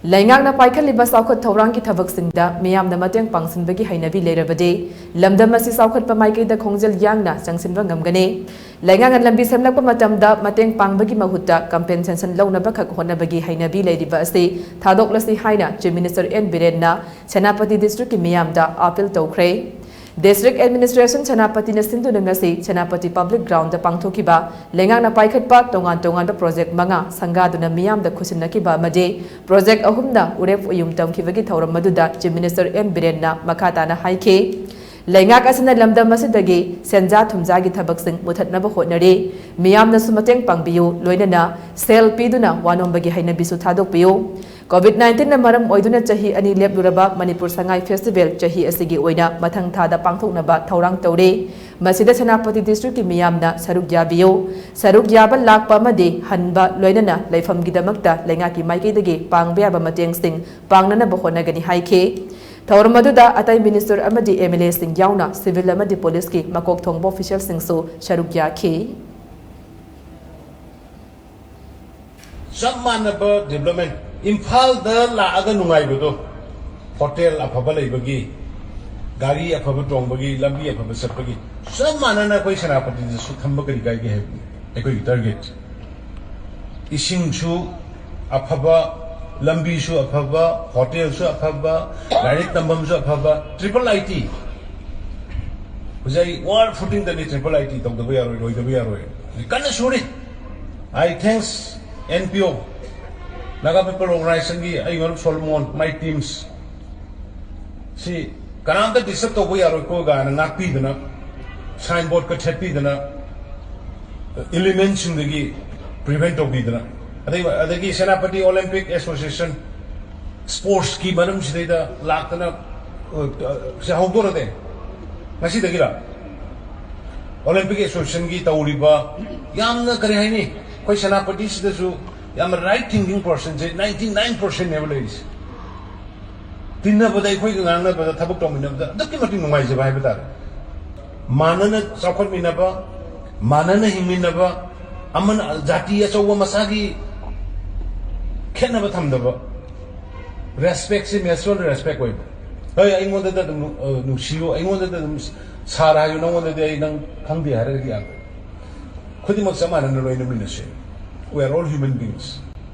Laingakna paikhalliba saukhat thawrangki thabaksinda miyamna mateng pangsinbagi hainabi leirabadi lamdam asi saukhat pamaikaida khongjal yangna changsinba ngamgani laingangan lambi semlakpa matamda mateng pangbagi mahutta compensation Lounaba Hotnabagi Heinabi leiriba asi Thadoklasi haina Chief Minister N Biren na Chanapati district ki miyamda appeal tawkhre District Administration Chanapati na sindu ngasi Chanapati Public Ground da pangthokiba lengangna paikhatpa tongan project manga sangaduna miyam da khusinnakiba maje project ahumna urep uyum tamkhibagi thauram maduda Chief Minister N Biren na makata na haike Laingak asina lamdam asidagi senja thumjagi thabaksing muthatnaba hotnari miyamna sumateng pangbiyu loinana sel piduna Lounaba Heinabi Thadoklasi COVID-19 na maram oiduna chahi ani lepluraba Manipur Sangai Festival chahi asigi oina mathang thada pangthoknaba thaurang tawre masida Chanapati district ki miyamna saruk yaba lakpa amadi hanba loinana laifamgidamakta laingaki maikaidagi pangbeyaba mateng sing pangnana hotnagani haike Thawramaduda atai minister amadi MLA sing yauna civil amadi police ki makok thongbo official sing so sharukya ki Sammanaba development Imphal da la aga nungai bodo hotel afaba leibagi gari afaba tongbagi lambi afaba sapagi sammanana koi Chanapati su thambagari gai ge ekoi target ising su afaba lambi su afaba hotel su afaba gari tambam su afaba triple IT ujai war footing the triple IT tong da ya roi da ya roi kana suri I thanks NPO Naga people organization gi ay ngor Solomon my teams si kanam da disap to ko yaro ko ga na pi dana signboard ka thepi dana elements gi prevent of dana adagi Chanapati Olympic Association sports ki manam si da laktana se hogdor de ngasi dagira Olympic Association gi tawriba yamna kare haini koi Chanapati si da su I'm a right thinking person, 99% never is. Tinna badai koi ngana bada thabuk tomina bada dakki mati numai je bhai bata manana sakhot minaba manana himinaba aman jati achawa masagi khenaba thamdaba respect se mutual respect koi hey ai ngonda da nu siyo ai ngonda da sara yu ngonda da ai nang khangdi hare gi khudi mak samana no loina minase we are all human beings